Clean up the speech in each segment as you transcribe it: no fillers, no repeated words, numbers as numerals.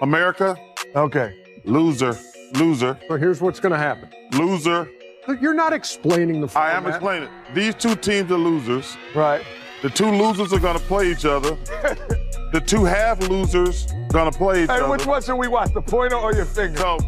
America, Okay. loser. So here's what's going to happen. Loser. You're not explaining the I format. am explaining. These two teams are losers. Right. The two losers are going to play each other. The two half losers going to play each Hey, other. which one should we watch? The pointer or your finger? So,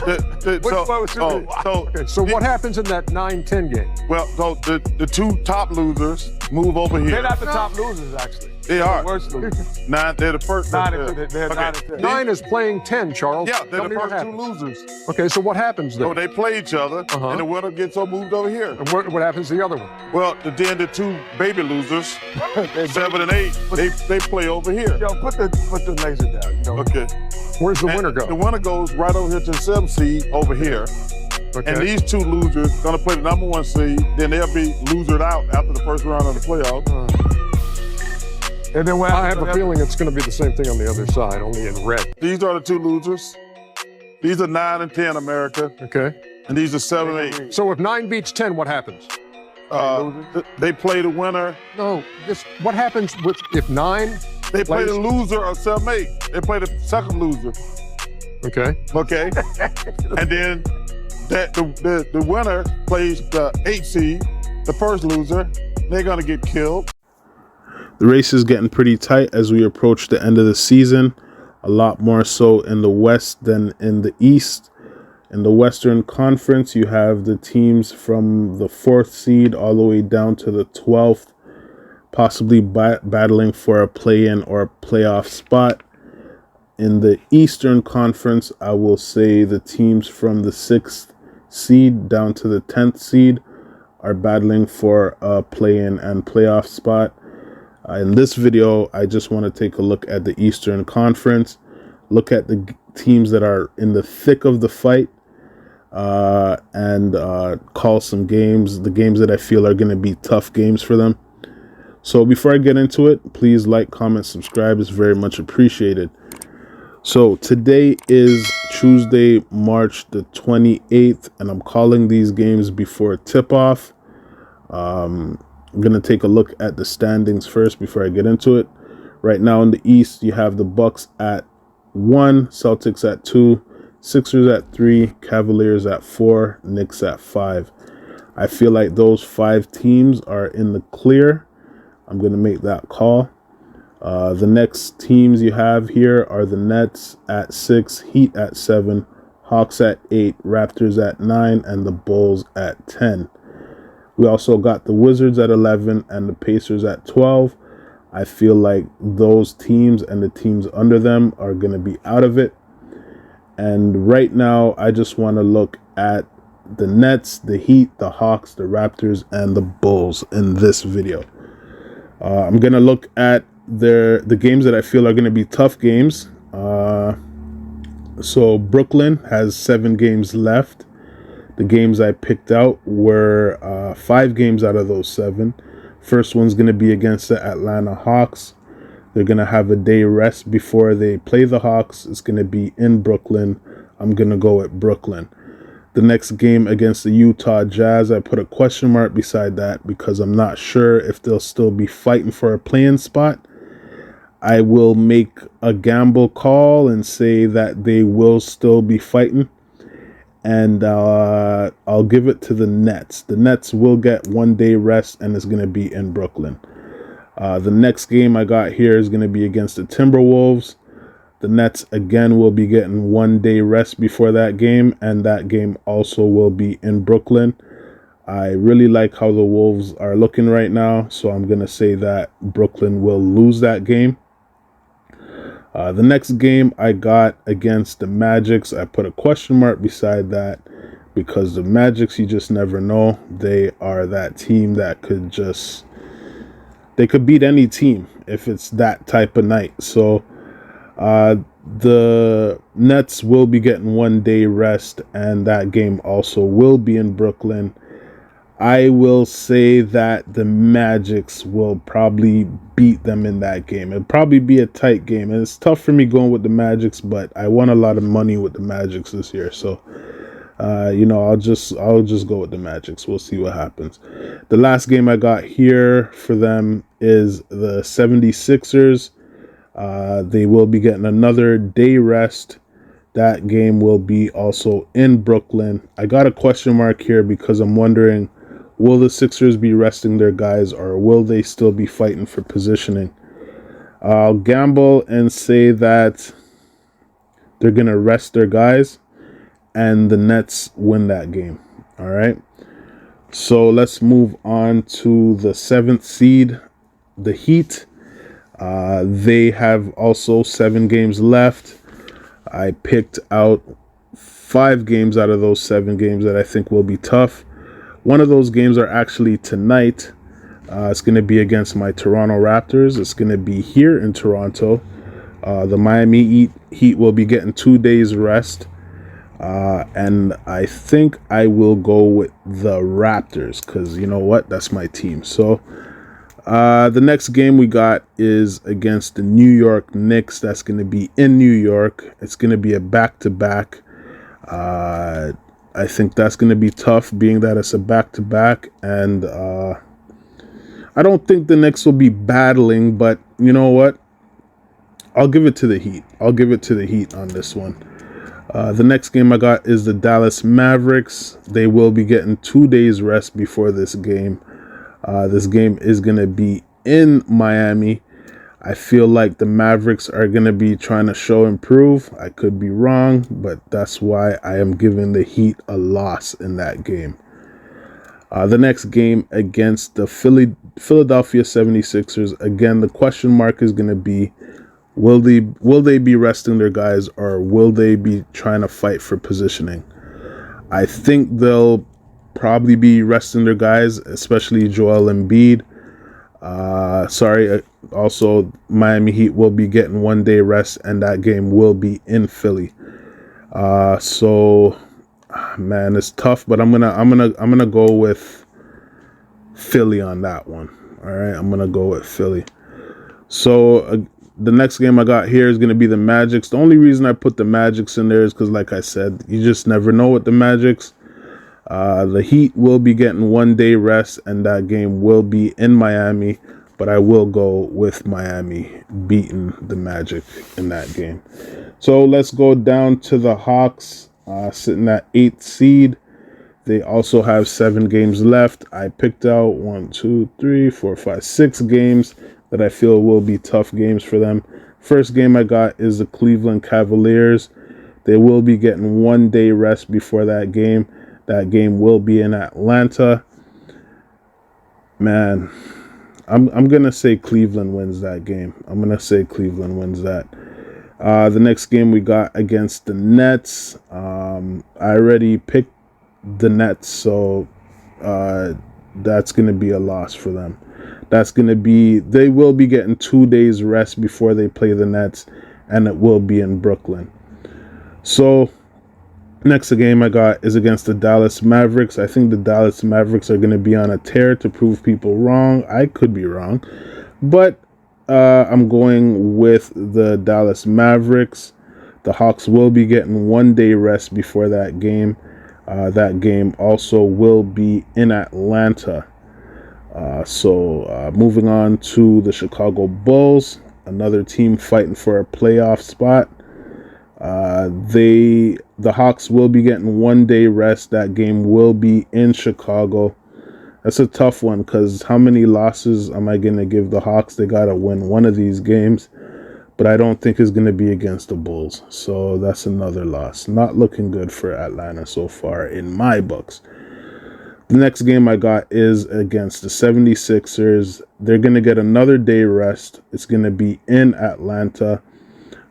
Which one should we watch? Okay, so what happens in that 9-10 game? Well, so the two top losers move over here. They're not the top losers, actually. They are. The worst losers. They're the first. 9 and 2. They're 9 and 2. 9 is playing 10, Charles. Yeah, they're Tell the me what first two happens. losers. Okay, so what happens then? So they play each other, Uh-huh. and the winner gets moved over here. And what happens to the other one? Well, then the two baby losers, 7 and 8, they play over here. Yo, put the laser down. You know? Okay. Where's the And winner go? The winner goes right over here to the 7th seed over here. Okay. And these two losers gonna play the number 1 seed. Then they'll be losered out after the first round of the playoffs. And then what I have happens? a feeling it's going to be the same thing on the other side, only in red. These are the two losers. These are 9 and 10 America, Okay. and these are 7 and 8. So if 9 beats 10, what happens? They play the winner. No, what happens if 9? They play plays- the loser of 7 and 8. They play the second loser. Okay. Okay. And then the winner plays the 8 seed, the first loser. They're gonna get killed. The race is getting pretty tight as we approach the end of the season, a lot more so in the West than in the East. In the Western Conference, you have the teams from the 4th seed all the way down to the 12th, possibly battling for a play-in or a playoff spot. In the Eastern Conference, I will say the teams from the 6th seed down to the 10th seed are battling for a play-in and playoff spot. In this video, I just want to take a look at the Eastern Conference, look at the teams that are in the thick of the fight, and call some games, the games that I feel are going to be tough games for them. So before I get into it, please like, comment, subscribe. It's very much appreciated. So today is Tuesday, March the 28th, and I'm calling these games before tip-off. I'm going to take a look at the standings first before I get into it. Right now in the East, you have the Bucks at 1, Celtics at 2, Sixers at 3, Cavaliers at 4, Knicks at 5. I feel like those 5 teams are in the clear. I'm going to make that call. The next teams you have here are the Nets at 6, Heat at 7, Hawks at 8, Raptors at 9, and the Bulls at 10. We also got the Wizards at 11 and the Pacers at 12. I feel like those teams and the teams under them are going to be out of it. And right now, I just want to look at the Nets, the Heat, the Hawks, the Raptors, and the Bulls in this video. I'm going to look at the games that I feel are going to be tough games. So Brooklyn has 7 games left. The games I picked out were 5 games out of those 7. First one's going to be against the Atlanta Hawks. They're going to have a day rest before they play the Hawks. It's going to be in Brooklyn. I'm going to go with Brooklyn. The next game against the Utah Jazz, I put a question mark beside that because I'm not sure if they'll still be fighting for a play-in spot. I will make a gamble call and say that they will still be fighting. And I'll give it to the Nets. The Nets will get 1 day rest, and it's going to be in Brooklyn. The next game I got here is going to be against the Timberwolves. The Nets, again, will be getting 1 day rest before that game, and that game also will be in Brooklyn. I really like how the Wolves are looking right now, so I'm going to say that Brooklyn will lose that game. The next game I got against the Magics, I put a question mark beside that because the Magics, you just never know. They are that team that they could beat any team if it's that type of night. So the Nets will be getting 1 day rest, and that game also will be in Brooklyn. I will say that the Magics will probably beat them in that game. It'll probably be a tight game. And it's tough for me going with the Magics, but I won a lot of money with the Magics this year. So, I'll just go with the Magics. We'll see what happens. The last game I got here for them is the 76ers They will be getting another day rest. That game will be also in Brooklyn. I got a question mark here because I'm wondering, will the Sixers be resting their guys or will they still be fighting for positioning? I'll gamble and say that they're going to rest their guys and the Nets win that game. All right. So let's move on to the 7th seed, the Heat. They have also 7 games left. I picked out 5 games out of those 7 games that I think will be tough. One of those games are actually tonight. It's going to be against my Toronto Raptors. It's going to be here in Toronto. The Miami Heat will be getting 2 days rest. And I think I will go with the Raptors because you know what? That's my team. So the next game we got is against the New York Knicks. That's going to be in New York. It's going to be a back-to-back. I think that's going to be tough being that it's a back-to-back. And I don't think the Knicks will be battling, but you know what? I'll give it to the Heat. I'll give it to the Heat on this one. The next game I got is the Dallas Mavericks. They will be getting 2 days rest before this game. This game is going to be in Miami. I feel like the Mavericks are going to be trying to show improve. I could be wrong, but that's why I am giving the Heat a loss in that game. The next game against the Philadelphia 76ers. Again, the question mark is going to be, will they be resting their guys or will they be trying to fight for positioning? I think they'll probably be resting their guys, especially Joel Embiid. Also Miami Heat will be getting 1 day rest and that game will be in Philly. So man, it's tough, but I'm gonna go with Philly on that one. All right, I'm gonna go with Philly. So the next game I got here is going to be the Magics. The only reason I put the Magics in there is because, like I said, you just never know with the Magics. The Heat will be getting 1 day rest, and that game will be in Miami. But I will go with Miami beating the Magic in that game. So let's go down to the Hawks, sitting at 8th seed. They also have 7 games left. I picked out 6 games that I feel will be tough games for them. First game I got is the Cleveland Cavaliers. They will be getting 1 day rest before that game. That game will be in Atlanta. Man, I'm going to say Cleveland wins that game. I'm going to say Cleveland wins that. The next game we got against the Nets. I already picked the Nets, so that's going to be a loss for them. They will be getting 2 days rest before they play the Nets, and it will be in Brooklyn. So next game I got is against the Dallas Mavericks. I think the Dallas Mavericks are going to be on a tear to prove people wrong. I could be wrong, but I'm going with the Dallas Mavericks. The Hawks will be getting 1 day rest before that game. That game also will be in Atlanta. So moving on to the Chicago Bulls, another team fighting for a playoff spot. The Hawks will be getting 1 day rest. That game will be in Chicago. That's a tough one because how many losses am I going to give the Hawks? They got to win one of these games, but I don't think it's going to be against the Bulls. So that's another loss. Not looking good for Atlanta so far in my books. The next game I got is against the 76ers. They're going to get another day rest. It's going to be in Atlanta.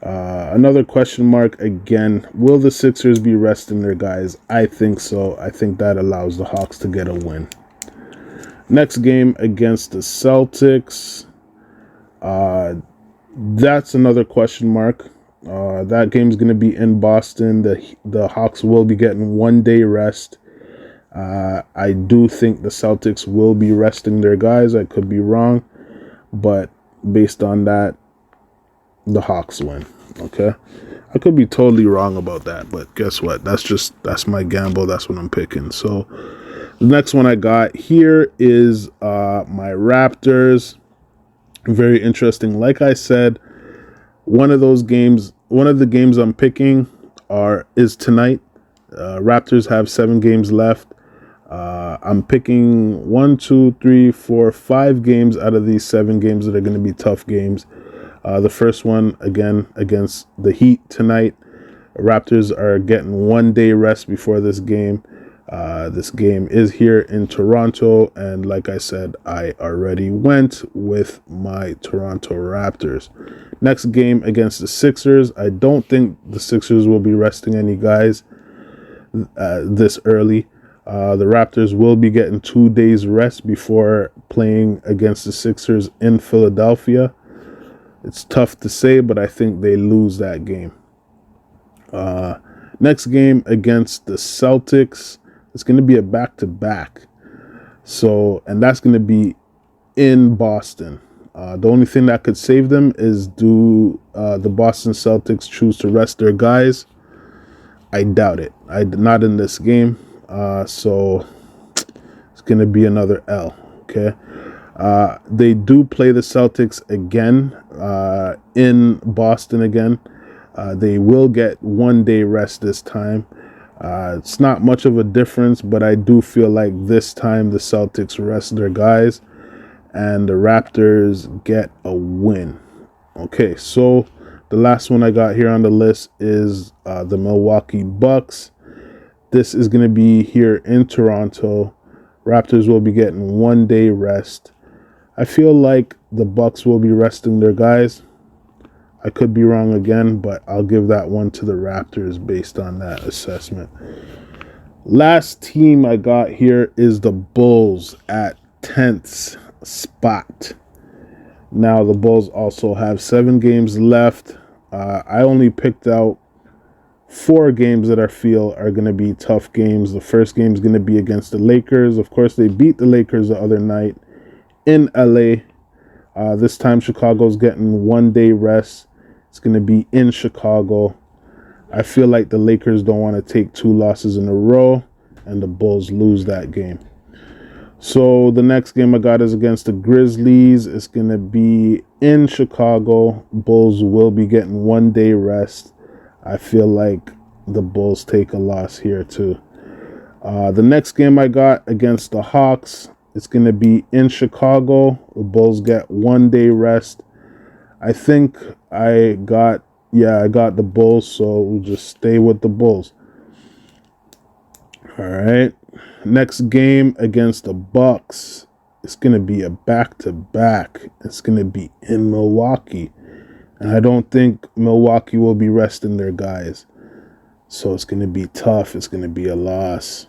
Another question mark again. Will the Sixers be resting their guys? I think so. I think that allows the Hawks to get a win. Next game against the Celtics. That's another question mark. That game's going to be in Boston. The Hawks will be getting 1 day rest. I do think the Celtics will be resting their guys. I could be wrong, but based on that, the Hawks win. Okay, I could be totally wrong about that, but guess what? That's my gamble. That's what I'm picking. So the next one I got here is my Raptors. Very interesting. Like I said, One of the games I'm picking is tonight. Raptors have 7 games left. I'm picking 5 games out of these 7 games that are going to be tough games. The first one, again, against the Heat tonight. Raptors are getting 1 day rest before this game. This game is here in Toronto, and like I said, I already went with my Toronto Raptors. Next game against the Sixers. I don't think the Sixers will be resting any guys this early. The Raptors will be getting 2 days rest before playing against the Sixers in Philadelphia. It's tough to say, but I think they lose that game. Next game against the Celtics, it's going to be a back-to-back. And that's going to be in Boston. The only thing that could save them is do the Boston Celtics choose to rest their guys. I doubt it. Not in this game. So it's going to be another L. Okay. They do play the Celtics again in Boston again. They will get 1 day rest this time. It's not much of a difference, but I do feel like this time the Celtics rest their guys and the Raptors get a win. Okay, so the last one I got here on the list is the Milwaukee Bucks. This is going to be here in Toronto. Raptors will be getting 1 day rest. I feel like the Bucks will be resting their guys. I could be wrong again, but I'll give that one to the Raptors based on that assessment. Last team I got here is the Bulls at 10th spot. Now, the Bulls also have 7 games left. I only picked out 4 games that I feel are going to be tough games. The first game is going to be against the Lakers. Of course, they beat the Lakers the other night in LA. This time, Chicago's getting 1 day rest. It's going to be in Chicago. I feel like the Lakers don't want to take 2 losses in a row, and the Bulls lose that game. So the next game I got is against the Grizzlies. It's going to be in Chicago. Bulls will be getting 1 day rest. I feel like the Bulls take a loss here too. The next game I got against the Hawks, it's going to be in Chicago. The Bulls get 1 day rest. I think I got the Bulls, so we'll just stay with the Bulls. All right. Next game against the Bucks. It's going to be a back-to-back. It's going to be in Milwaukee. And I don't think Milwaukee will be resting their guys. So it's going to be tough. It's going to be a loss.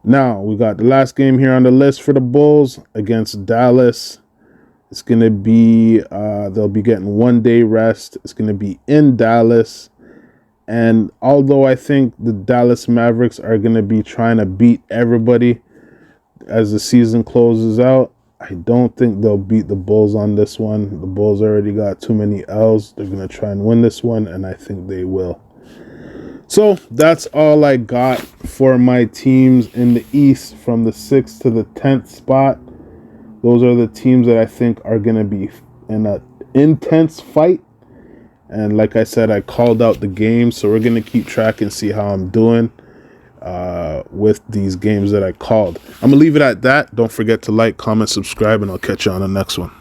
Now, we got the last game here on the list for the Bulls against Dallas. It's going to be, they'll be getting 1 day rest. It's going to be in Dallas. And although I think the Dallas Mavericks are going to be trying to beat everybody as the season closes out, I don't think they'll beat the Bulls on this one. The Bulls already got too many L's. They're going to try and win this one, and I think they will. So that's all I got for my teams in the East from the 6th to the 10th spot. Those are the teams that I think are going to be in an intense fight. And like I said, I called out the games, so we're going to keep track and see how I'm doing with these games that I called. I'm going to leave it at that. Don't forget to like, comment, subscribe, and I'll catch you on the next one.